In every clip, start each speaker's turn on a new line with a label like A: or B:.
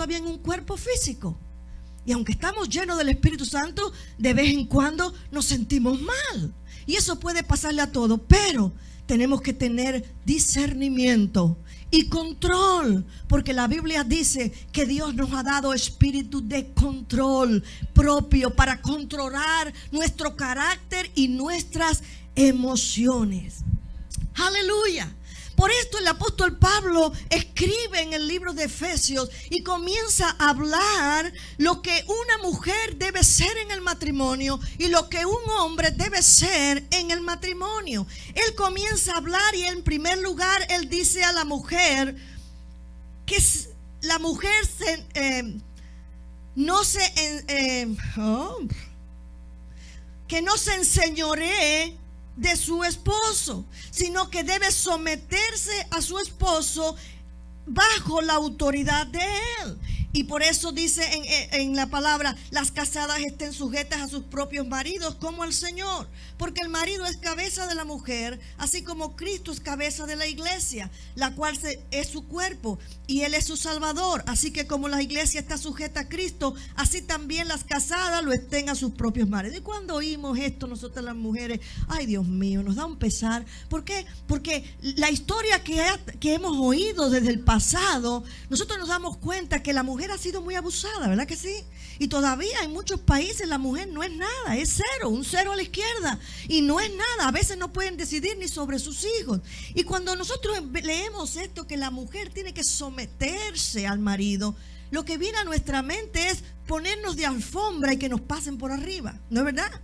A: todavía en un cuerpo físico. Y aunque estamos llenos del Espíritu Santo, de vez en cuando nos sentimos mal. Y eso puede pasarle a todo, pero tenemos que tener discernimiento y control, porque la Biblia dice que Dios nos ha dado espíritu de control propio para controlar nuestro carácter y nuestras emociones. Aleluya. Por esto el apóstol Pablo escribe en el libro de Efesios y comienza a hablar lo que una mujer debe ser en el matrimonio y lo que un hombre debe ser en el matrimonio. Él comienza a hablar y en primer lugar él dice a la mujer que la mujer que no se enseñoree de su esposo, sino que debe someterse a su esposo bajo la autoridad de él. Y por eso dice en la palabra: las casadas estén sujetas a sus propios maridos como al Señor, porque el marido es cabeza de la mujer, así como Cristo es cabeza de la iglesia, la cual es su cuerpo y Él es su Salvador. Así que como la iglesia está sujeta a Cristo, así también las casadas lo estén a sus propios maridos. Y cuando oímos esto nosotras las mujeres, ay Dios mío, nos da un pesar. ¿Por qué? Porque la historia que hemos oído desde el pasado, nosotros nos damos cuenta que la mujer ha sido muy abusada, ¿verdad que sí? Y todavía en muchos países la mujer no es nada, es cero, un cero a la izquierda, y no es nada. A veces no pueden decidir ni sobre sus hijos. Y cuando nosotros leemos esto, que la mujer tiene que someterse al marido, lo que viene a nuestra mente es ponernos de alfombra y que nos pasen por arriba, ¿no es verdad?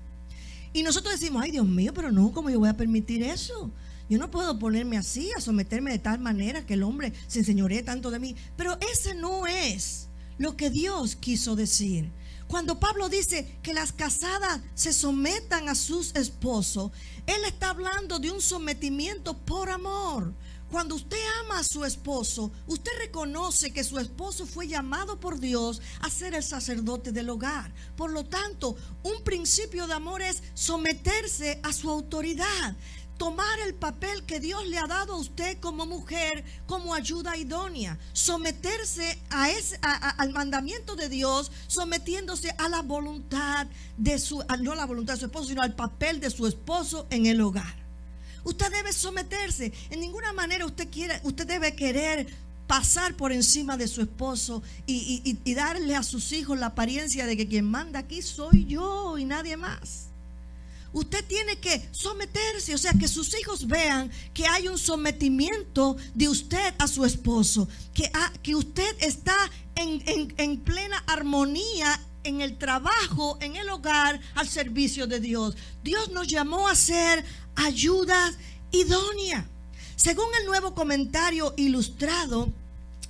A: Y nosotros decimos, ay Dios mío, pero no, ¿cómo yo voy a permitir eso? Yo no puedo ponerme así, a someterme de tal manera que el hombre se enseñoree tanto de mí. Pero ese no es lo que Dios quiso decir. Cuando Pablo dice que las casadas se sometan a sus esposos, él está hablando de un sometimiento por amor. Cuando usted ama a su esposo, usted reconoce que su esposo fue llamado por Dios a ser el sacerdote del hogar. Por lo tanto, un principio de amor es someterse a su autoridad. Tomar el papel que Dios le ha dado a usted como mujer, como ayuda idónea. Someterse al mandamiento de Dios, sometiéndose a la voluntad de no la voluntad de su esposo, sino al papel de su esposo en el hogar. Usted debe someterse. En ninguna manera usted debe querer pasar por encima de su esposo y darle a sus hijos la apariencia de que quien manda aquí soy yo y nadie más. Usted tiene que someterse, o sea, que sus hijos vean que hay un sometimiento de usted a su esposo, que usted está en plena armonía en el trabajo, en el hogar, al servicio de Dios. Dios nos llamó a ser ayuda idónea. Según el Nuevo Comentario Ilustrado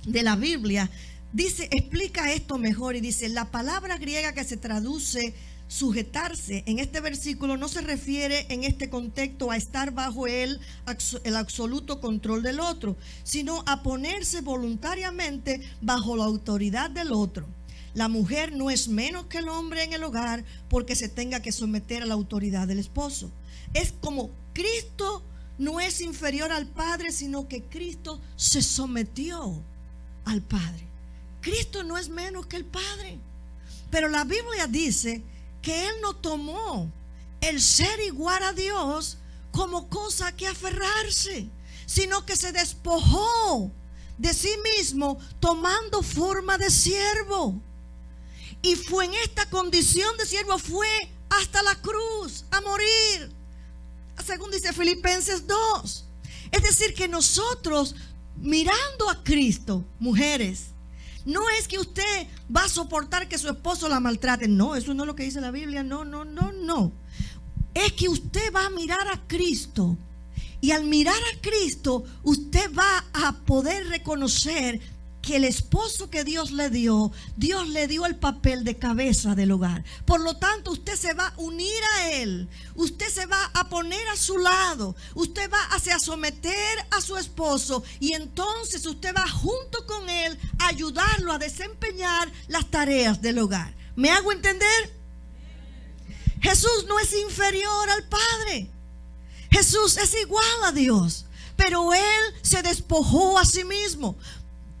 A: de la Biblia, explica esto mejor y dice: la palabra griega que se traduce sujetarse en este versículo no se refiere en este contexto a estar bajo el absoluto control del otro, sino a ponerse voluntariamente bajo la autoridad del otro. La mujer no es menos que el hombre en el hogar porque se tenga que someter a la autoridad del esposo. Es como Cristo no es inferior al Padre, sino que Cristo se sometió al Padre. Cristo no es menos que el Padre. Pero la Biblia dice que Él no tomó el ser igual a Dios como cosa que aferrarse, sino que se despojó de sí mismo tomando forma de siervo. Y fue en esta condición de siervo, fue hasta la cruz a morir, según dice Filipenses 2. Es decir, que nosotros, mirando a Cristo, mujeres, no es que usted va a soportar que su esposo la maltrate. No, eso no es lo que dice la Biblia. No. Es que usted va a mirar a Cristo. Y al mirar a Cristo, usted va a poder reconocer que el esposo que Dios le dio el papel de cabeza del hogar. Por lo tanto, usted se va a unir a Él. Usted se va a poner a su lado. Usted va a someter a su esposo. Y entonces usted va junto con Él a ayudarlo a desempeñar las tareas del hogar. ¿Me hago entender? Jesús no es inferior al Padre. Jesús es igual a Dios. Pero Él se despojó a sí mismo.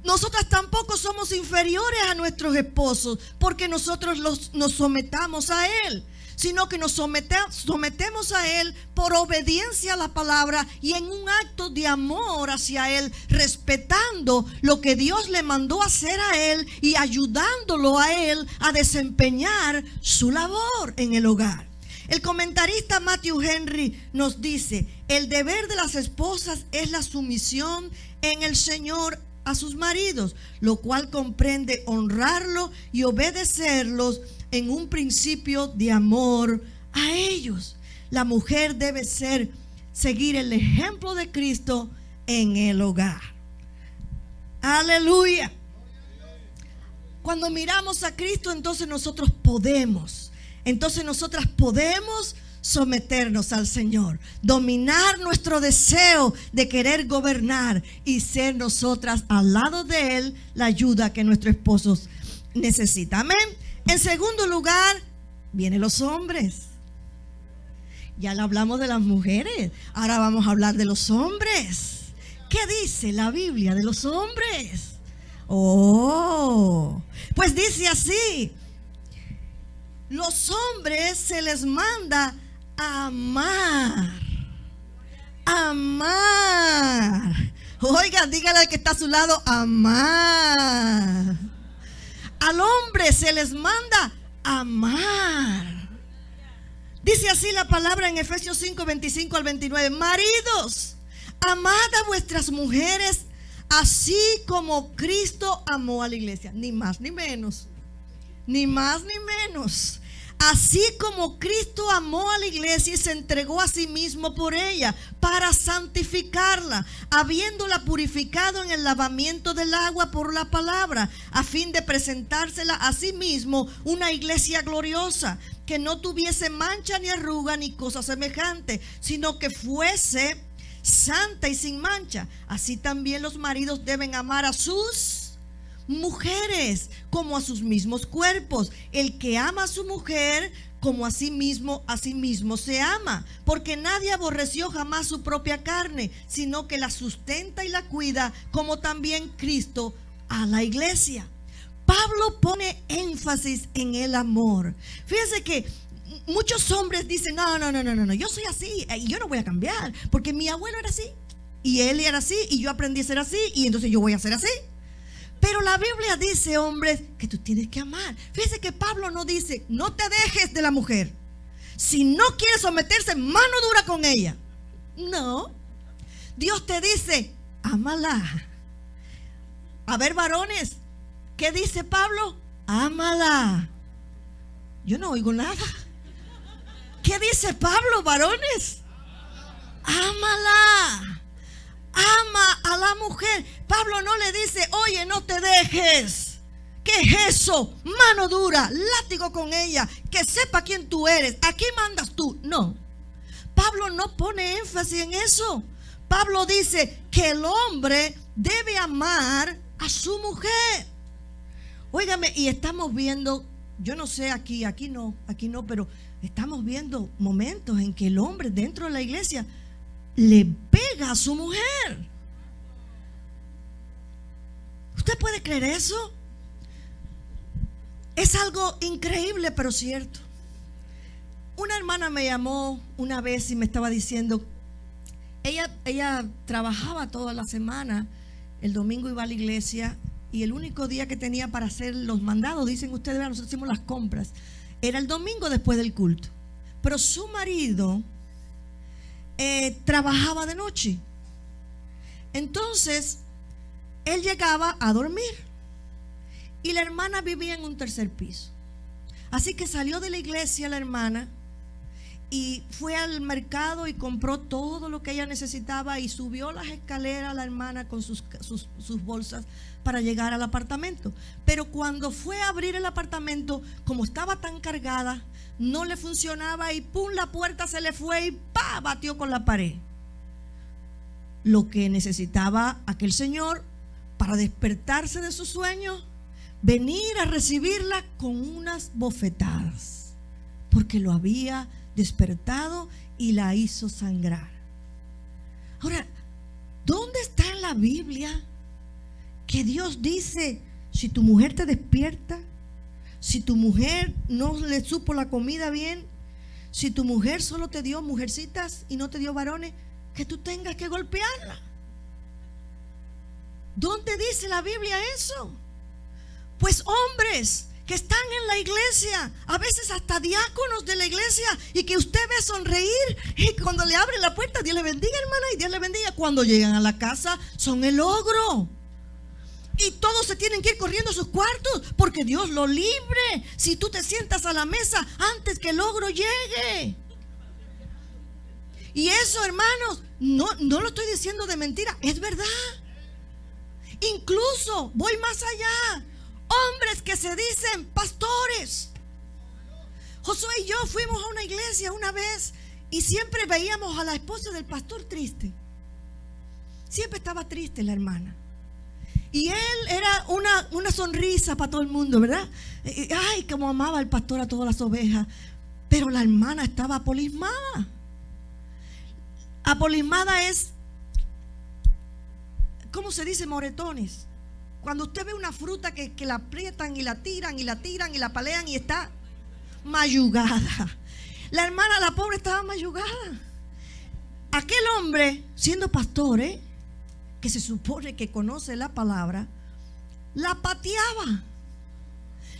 A: nosotras tampoco somos inferiores a nuestros esposos porque nosotros nos sometamos a Él, sino que nos sometemos a Él por obediencia a la palabra y en un acto de amor hacia Él, respetando lo que Dios le mandó hacer a Él y ayudándolo a Él a desempeñar su labor en el hogar. El comentarista Matthew Henry nos dice: el deber de las esposas es la sumisión en el Señor a sus maridos, lo cual comprende honrarlo y obedecerlos en un principio de amor a ellos. La mujer debe seguir el ejemplo de Cristo en el hogar. Aleluya. Cuando miramos a Cristo, entonces nosotras podemos someternos al Señor, dominar nuestro deseo de querer gobernar y ser nosotras al lado de Él la ayuda que nuestros esposos necesitan. Amén. En segundo lugar, vienen los hombres. Ya le hablamos de las mujeres, ahora vamos a hablar de los hombres. ¿Qué dice la Biblia de los hombres? Pues dice así: los hombres se les manda a amar. Amar. Oiga, dígale al que está a su lado: amar. Al hombre se les manda a amar. Dice así la palabra en Efesios 5, 25 al 29. Maridos, amad a vuestras mujeres así como Cristo amó a la iglesia. Ni más ni menos. Ni más ni menos. Así como Cristo amó a la iglesia y se entregó a sí mismo por ella para santificarla, habiéndola purificado en el lavamiento del agua por la palabra, a fin de presentársela a sí mismo una iglesia gloriosa, que no tuviese mancha ni arruga ni cosa semejante, sino que fuese santa y sin mancha. Así también los maridos deben amar a sus mujeres como a sus mismos cuerpos. El que ama a su mujer como a sí mismo se ama, porque nadie aborreció jamás su propia carne, sino que la sustenta y la cuida, como también Cristo a la iglesia. Pablo pone énfasis en el amor. Fíjense que muchos hombres dicen: no, yo soy así y yo no voy a cambiar, porque mi abuelo era así y él era así y yo aprendí a ser así y entonces yo voy a ser así. Pero la Biblia dice, hombres, que tú tienes que amar. Fíjese que Pablo no dice: no te dejes de la mujer. Si no quieres someterse, mano dura con ella. No. Dios te dice: ámala. A ver, varones, ¿qué dice Pablo? Ámala. Yo no oigo nada. ¿Qué dice Pablo, varones? Ámala. Ama a la mujer. Pablo no le dice: oye, no te dejes. ¿Qué es eso? Mano dura, látigo con ella, que sepa quién tú eres, aquí mandas tú. No, Pablo no pone énfasis en eso. Pablo dice que el hombre debe amar a su mujer. Óigame, y estamos viendo, yo no sé aquí no, pero estamos viendo momentos en que el hombre dentro de la iglesia le pega a su mujer. ¿Usted puede creer eso? Es algo increíble, pero cierto. Una hermana me llamó una vez y me estaba diciendo, ella trabajaba toda la semana, el domingo iba a la iglesia y el único día que tenía para hacer los mandados, dicen ustedes, nosotros hicimos las compras, era el domingo después del culto. Pero su marido trabajaba de noche. Entonces él llegaba a dormir y la hermana vivía en un tercer piso. Así que salió de la iglesia la hermana y fue al mercado y compró todo lo que ella necesitaba y subió las escaleras la hermana con sus bolsas para llegar al apartamento. Pero cuando fue a abrir el apartamento, como estaba tan cargada, no le funcionaba y ¡pum! La puerta se le fue y ¡pa! Batió con la pared. Lo que necesitaba aquel señor para despertarse de su sueño, venir a recibirla con unas bofetadas, porque lo había despertado y la hizo sangrar. Ahora, ¿dónde está en la Biblia que Dios dice, si tu mujer te despierta, si tu mujer no le supo la comida bien, si tu mujer solo te dio mujercitas y no te dio varones, que tú tengas que golpearla? ¿Dónde dice la Biblia eso? Pues hombres que están en la iglesia, a veces hasta diáconos de la iglesia, y que usted ve sonreír, y cuando le abren la puerta, Dios le bendiga, hermana, y Dios le bendiga. Cuando llegan a la casa, son el ogro. Y todos se tienen que ir corriendo a sus cuartos, porque Dios lo libre si tú te sientas a la mesa antes que el ogro llegue. Y eso, hermanos, no lo estoy diciendo de mentira, es verdad. Incluso voy más allá. Hombres que se dicen pastores. Josué y yo fuimos a una iglesia una vez y siempre veíamos a la esposa del pastor triste. Siempre estaba triste la hermana. Y él era una sonrisa para todo el mundo, ¿verdad? Ay, como amaba el pastor a todas las ovejas. Pero la hermana estaba apolismada. Apolismada es, ¿cómo se dice? Moretones. Cuando usted ve una fruta que la aprietan y la tiran y la tiran y la palean y está mayugada. La hermana, la pobre, estaba mayugada. Aquel hombre, siendo pastor, que se supone que conoce la palabra, la pateaba.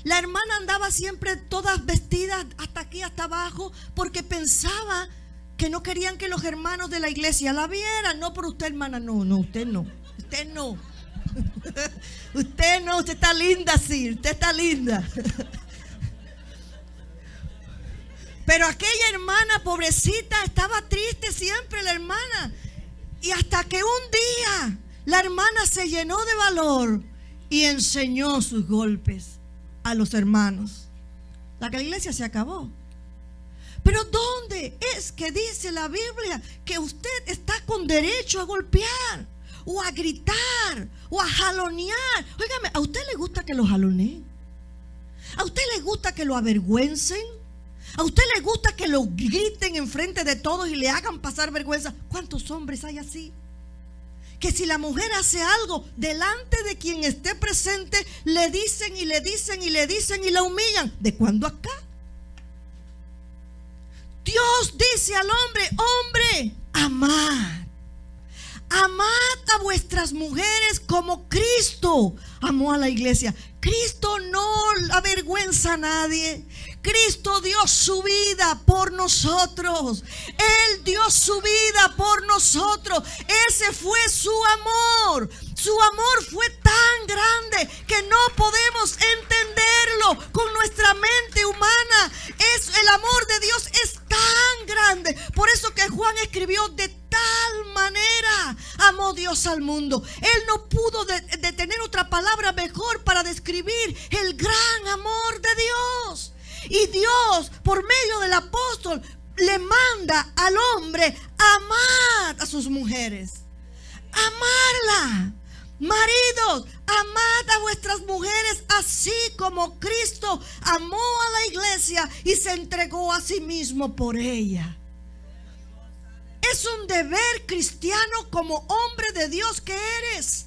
A: La hermana andaba siempre todas vestidas hasta aquí, hasta abajo, porque pensaba que no querían que los hermanos de la iglesia la vieran. No por usted, hermana, no, usted no. Usted no. Usted no, usted está linda, sí, usted está linda. Pero aquella hermana pobrecita estaba triste siempre, la hermana. Y hasta que un día la hermana se llenó de valor y enseñó sus golpes a los hermanos. La iglesia se acabó. Pero ¿dónde es que dice la Biblia que usted está con derecho a golpear, o a gritar, o a jalonear? Óigame, ¿a usted le gusta que lo jaloneen? ¿A usted le gusta que lo avergüencen? ¿A usted le gusta que lo griten enfrente de todos y le hagan pasar vergüenza? ¿Cuántos hombres hay así? Que si la mujer hace algo delante de quien esté presente, le dicen y le dicen y le dicen y la humillan. ¿De cuándo acá? Dios dice al hombre: hombre, amad. Amad a vuestras mujeres como Cristo amó a la iglesia. Cristo no avergüenza a nadie. Cristo dio su vida por nosotros. Él dio su vida por nosotros. Ese fue su amor. Su amor fue tan grande que no podemos entenderlo con nuestra mente humana. El amor de Dios es tan grande. Por eso que Juan escribió: de tal manera amó Dios al mundo. Él no pudo de tener otra palabra mejor para describir el gran amor de Dios. Y Dios, por medio del apóstol, le manda al hombre: amad a sus mujeres. Amarla. Maridos, amad a vuestras mujeres así como Cristo amó a la iglesia y se entregó a sí mismo por ella. Es un deber cristiano como hombre de Dios que eres.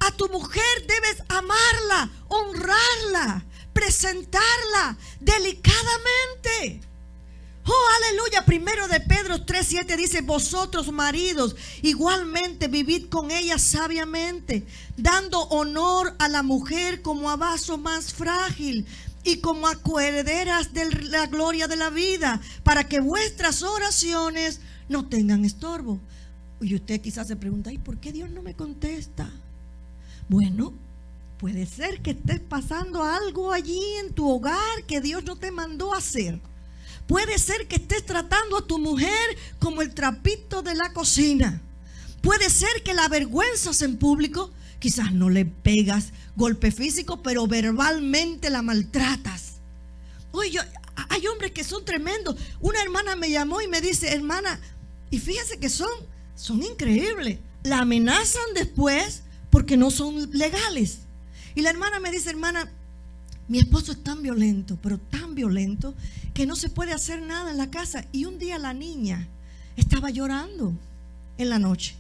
A: A tu mujer debes amarla, honrarla, presentarla delicadamente. Oh, aleluya. Primero de Pedro 3:7 dice: vosotros, maridos, igualmente vivid con ella sabiamente, dando honor a la mujer como a vaso más frágil y como a coherederas de la gloria de la vida, para que vuestras oraciones no tengan estorbo. Y usted quizás se pregunta: ¿y por qué Dios no me contesta? Bueno, puede ser que estés pasando algo allí en tu hogar que Dios no te mandó a hacer. Puede ser que estés tratando a tu mujer como el trapito de la cocina. Puede ser que la avergüenzas en público. Quizás no le pegas golpe físico, pero verbalmente la maltratas. Oye, hay hombres que son tremendos. Una hermana me llamó y me dice: hermana, y fíjese que son increíbles. La amenazan después porque no son legales. Y la hermana me dice: hermana, mi esposo es tan violento, pero tan violento, que no se puede hacer nada en la casa. Y un día la niña estaba llorando en la noche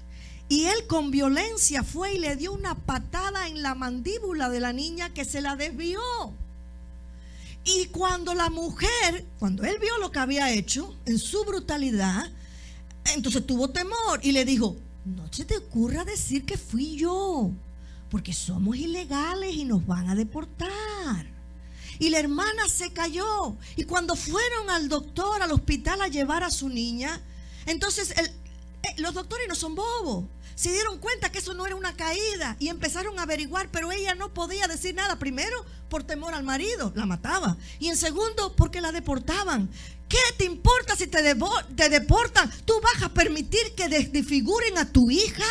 A: Y él con violencia fue y le dio una patada en la mandíbula de la niña, que se la desvió. Y cuando él vio lo que había hecho en su brutalidad, entonces tuvo temor y le dijo: no se te ocurra decir que fui yo, porque somos ilegales y nos van a deportar. Y la hermana se cayó. Y cuando fueron al doctor, al hospital, a llevar a su niña, entonces los doctores no son bobos. Se dieron cuenta que eso no era una caída y empezaron a averiguar, pero ella no podía decir nada. Primero, por temor al marido, la mataba. Y en segundo, porque la deportaban. ¿Qué te importa si te deportan? ¿Tú vas a permitir que desfiguren a tu hija?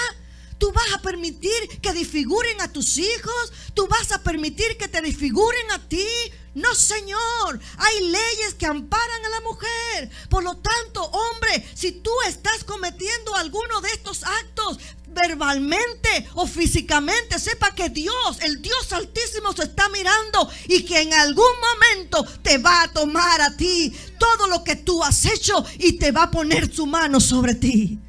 A: ¿Tú vas a permitir que desfiguren a tus hijos? ¿Tú vas a permitir que te desfiguren a ti? No, señor. Hay leyes que amparan a la mujer. Por lo tanto, hombre, si tú estás cometiendo alguno de estos actos, verbalmente o físicamente, sepa que Dios, el Dios Altísimo, se está mirando y que en algún momento te va a tomar a ti todo lo que tú has hecho y te va a poner su mano sobre ti.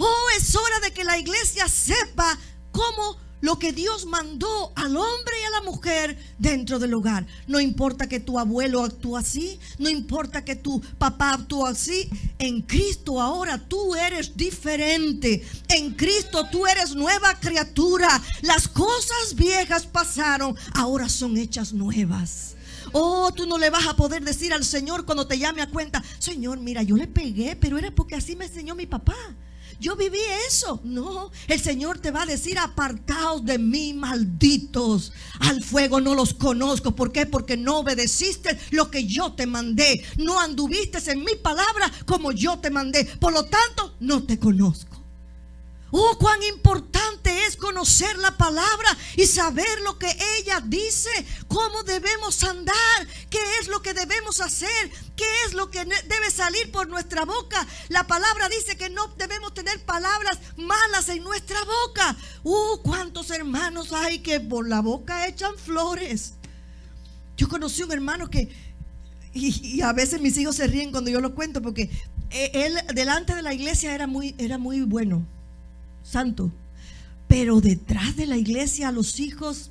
A: Oh, es hora de que la iglesia sepa cómo lo que Dios mandó al hombre y a la mujer dentro del hogar. No importa que tu abuelo actúe así, no importa que tu papá actúe así. En Cristo ahora tú eres diferente. En Cristo tú eres nueva criatura. Las cosas viejas pasaron, ahora son hechas nuevas. Oh, tú no le vas a poder decir al Señor cuando te llame a cuenta: Señor, mira, yo le pegué, pero era porque así me enseñó mi papá. Yo viví eso. No, el Señor te va a decir: apartaos de mí, malditos. Al fuego no los conozco. ¿Por qué? Porque no obedeciste lo que yo te mandé. No anduviste en mi palabra como yo te mandé. Por lo tanto, no te conozco. Oh, cuán importante es conocer la palabra y saber lo que ella dice, cómo debemos andar, qué es lo que debemos hacer, qué es lo que debe salir por nuestra boca. La palabra dice que no debemos tener palabras malas en nuestra boca. Cuántos hermanos hay que por la boca echan flores. Yo conocí un hermano que, y a veces mis hijos se ríen cuando yo lo cuento, porque él delante de la iglesia era muy bueno, santo, pero detrás de la iglesia a los hijos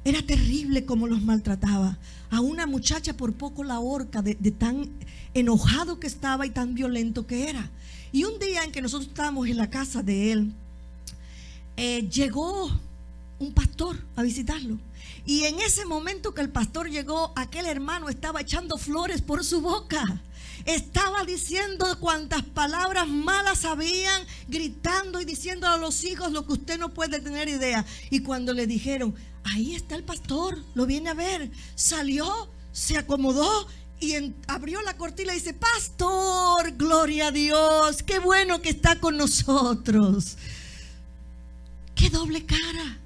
A: era terrible como los maltrataba. A una muchacha por poco la ahorca de tan enojado que estaba y tan violento que era. Y un día en que nosotros estábamos en la casa de él, llegó un pastor a visitarlo. Y en ese momento que el pastor llegó, aquel hermano estaba echando flores por su boca. Estaba diciendo cuantas palabras malas habían, gritando y diciendo a los hijos lo que usted no puede tener idea. Y cuando le dijeron: ahí está el pastor, lo viene a ver, salió, se acomodó y abrió la cortina y dice: pastor, gloria a Dios, qué bueno que está con nosotros. Qué doble cara,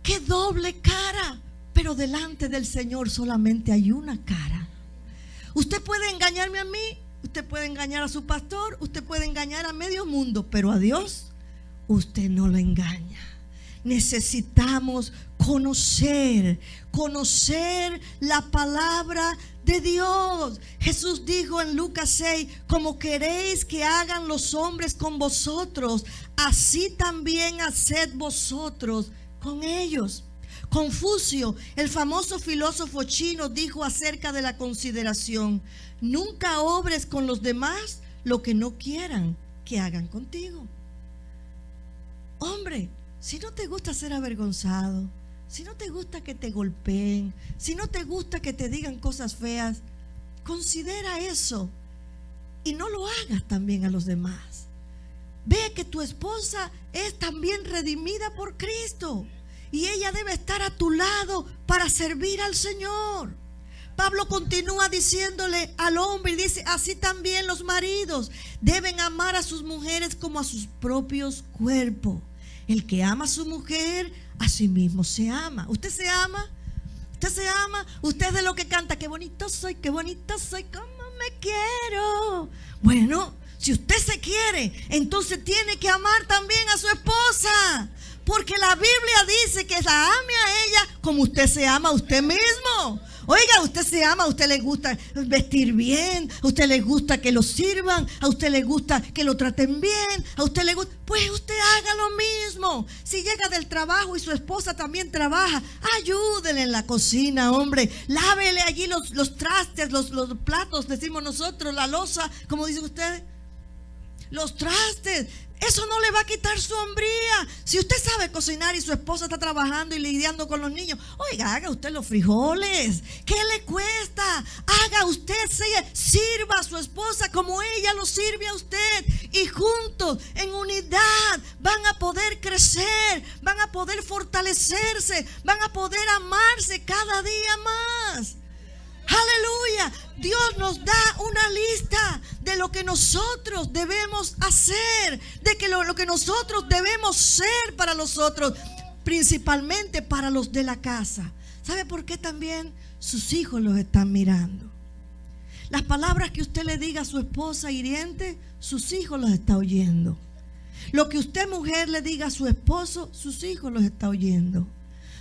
A: qué doble cara. Pero delante del Señor solamente hay una cara. Usted puede engañarme a mí, usted puede engañar a su pastor, usted puede engañar a medio mundo, pero a Dios usted no lo engaña. Necesitamos conocer la palabra de Dios. Jesús dijo en Lucas 6: como queréis que hagan los hombres con vosotros, así también haced vosotros con ellos. Confucio, el famoso filósofo chino, dijo acerca de la consideración: nunca obres con los demás lo que no quieran que hagan contigo. Hombre, si no te gusta ser avergonzado, si no te gusta que te golpeen, si no te gusta que te digan cosas feas, considera eso y no lo hagas también a los demás. Ve que tu esposa es también redimida por Cristo y ella debe estar a tu lado para servir al Señor. Pablo continúa diciéndole al hombre y dice: así también los maridos deben amar a sus mujeres como a sus propios cuerpos. El que ama a su mujer, a sí mismo se ama. ¿Usted se ama? ¿Usted se ama? Usted es de lo que canta: qué bonito soy, cómo me quiero. Bueno, si usted se quiere, entonces tiene que amar también a su esposa. Porque la Biblia dice que la ame a ella como usted se ama a usted mismo. Oiga, usted se ama, a usted le gusta vestir bien, a usted le gusta que lo sirvan, a usted le gusta que lo traten bien, a usted le gusta, pues usted haga lo mismo. Si llega del trabajo y su esposa también trabaja, ayúdele en la cocina, hombre. Lávele allí los trastes, los platos, decimos nosotros, la loza, como dicen ustedes. Los trastes, eso no le va a quitar su hombría. Si usted sabe cocinar y su esposa está trabajando y lidiando con los niños, oiga, haga usted los frijoles. ¿Qué le cuesta? Haga usted, sirva a su esposa como ella lo sirve a usted. Y juntos, en unidad, van a poder crecer, van a poder fortalecerse, van a poder amarse cada día más. Aleluya. Dios nos da una lista de lo que nosotros debemos hacer, de que lo que nosotros debemos ser para los otros, principalmente para los de la casa. ¿Sabe por qué también? Sus hijos los están mirando. Las palabras que usted le diga a su esposa hiriente, sus hijos los están oyendo. Lo que usted, mujer, le diga a su esposo, sus hijos los están oyendo.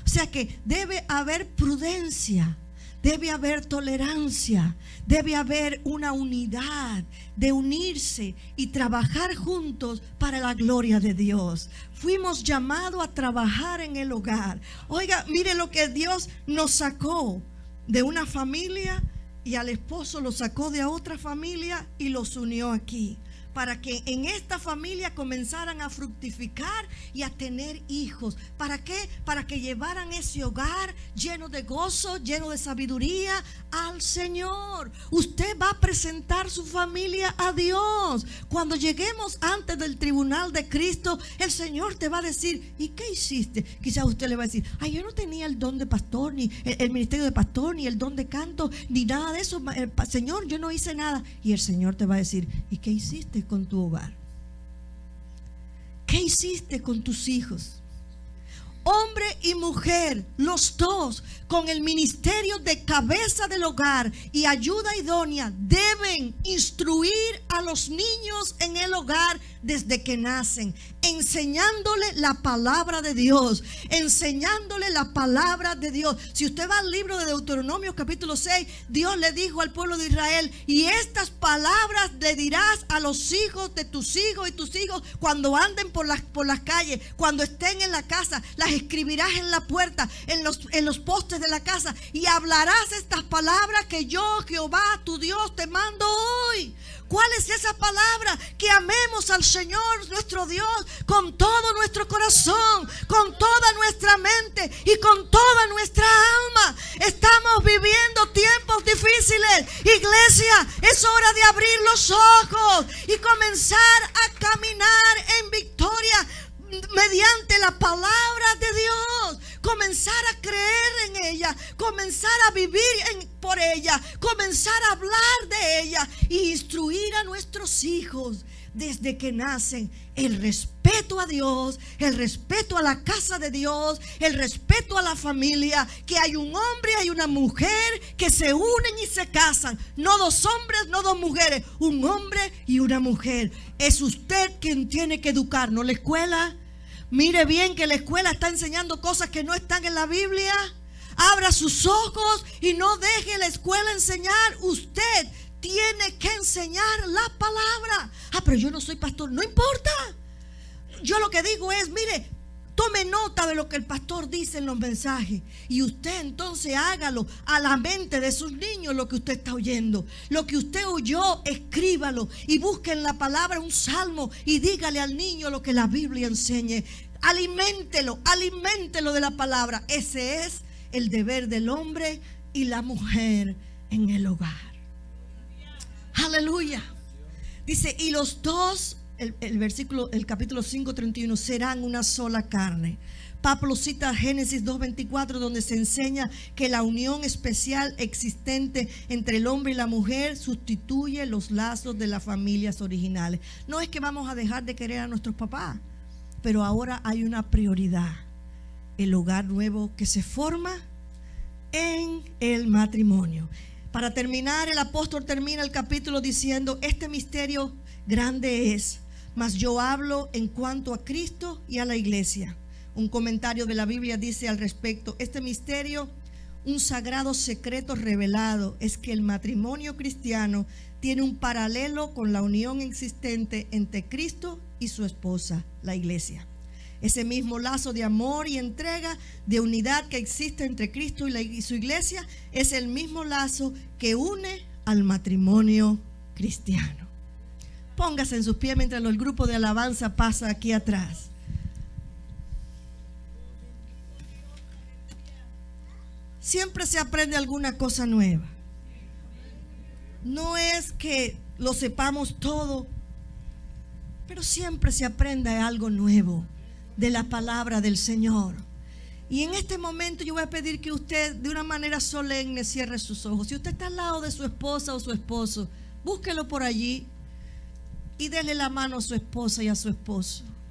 A: O sea que debe haber prudencia. Debe haber tolerancia, debe haber una unidad de unirse y trabajar juntos para la gloria de Dios. Fuimos llamados a trabajar en el hogar. Oiga, mire lo que Dios nos sacó de una familia y al esposo lo sacó de otra familia y los unió aquí, para que en esta familia comenzaran a fructificar y a tener hijos. ¿Para qué? Para que llevaran ese hogar lleno de gozo, lleno de sabiduría al Señor. Usted va a presentar su familia a Dios. Cuando lleguemos antes del tribunal de Cristo, el Señor te va a decir, ¿y qué hiciste? Quizás usted le va a decir, ay, yo no tenía el don de pastor, ni el ministerio de pastor, ni el don de canto, ni nada de eso. Señor, yo no hice nada. Y el Señor te va a decir, ¿y qué hiciste con tu hogar? ¿Qué hiciste con tus hijos? Hombre y mujer, los dos, con el ministerio de cabeza del hogar y ayuda idónea, deben instruir a los niños en el hogar desde que nacen, enseñándole la palabra de Dios, enseñándole la palabra de Dios. Si usted va al libro de Deuteronomio capítulo 6, Dios le dijo al pueblo de Israel, y estas palabras le dirás a los hijos de tus hijos y tus hijos cuando anden por las calles, cuando estén en la casa, las escribirás en la puerta, en los postes de la casa, y hablarás estas palabras que yo, Jehová, tu Dios, te mando hoy. ¿Cuál es esa palabra? Que amemos al Señor nuestro Dios con todo nuestro corazón, con toda nuestra mente y con toda nuestra alma. Estamos viviendo tiempos difíciles. Iglesia, es hora de abrir los ojos y comenzar a caminar en victoria mediante la palabra de Dios. Comenzar a creer en ella, comenzar a vivir por ella, comenzar a hablar de ella y instruir a nuestros hijos desde que nacen el respeto a Dios, el respeto a la casa de Dios, el respeto a la familia, que hay un hombre y hay una mujer que se unen y se casan, no dos hombres, no dos mujeres, un hombre y una mujer. Es usted quien tiene que educar, no la escuela. Mire bien que la escuela está enseñando cosas que no están en la Biblia. Abra sus ojos y no deje la escuela enseñar. Usted tiene que enseñar la palabra. Pero yo no soy pastor. No importa. Yo lo que digo es, mire, tome nota de lo que el pastor dice en los mensajes y usted entonces hágalo a la mente de sus niños, lo que usted está oyendo. Lo que usted oyó, escríbalo y busque en la palabra un salmo y dígale al niño lo que la Biblia enseñe. Aliméntelo de la palabra. Ese es el deber del hombre y la mujer en el hogar. Aleluya. Dice, y los dos, el capítulo 5:31, serán una sola carne. Pablo cita Génesis 2:24, donde se enseña que la unión especial existente entre el hombre y la mujer sustituye los lazos de las familias originales. No es que vamos a dejar de querer a nuestros papás, pero ahora hay una prioridad: el hogar nuevo que se forma en el matrimonio. Para terminar, el apóstol termina el capítulo diciendo: este misterio grande es, mas yo hablo en cuanto a Cristo y a la iglesia. Un comentario de la Biblia dice al respecto: este misterio un sagrado secreto revelado es que el matrimonio cristiano tiene un paralelo con la unión existente entre Cristo y su esposa, la iglesia. Ese mismo lazo de amor y entrega, de unidad que existe entre Cristo y su iglesia, es el mismo lazo que une al matrimonio cristiano. Póngase en sus pies mientras el grupo de alabanza pasa aquí atrás. Siempre se aprende alguna cosa nueva. No es que lo sepamos todo, pero siempre se aprende algo nuevo de la palabra del Señor. Y en este momento yo voy a pedir que usted de una manera solemne cierre sus ojos. Si usted está al lado de su esposa o su esposo, búsquelo por allí y déle la mano a su esposa y a su esposo.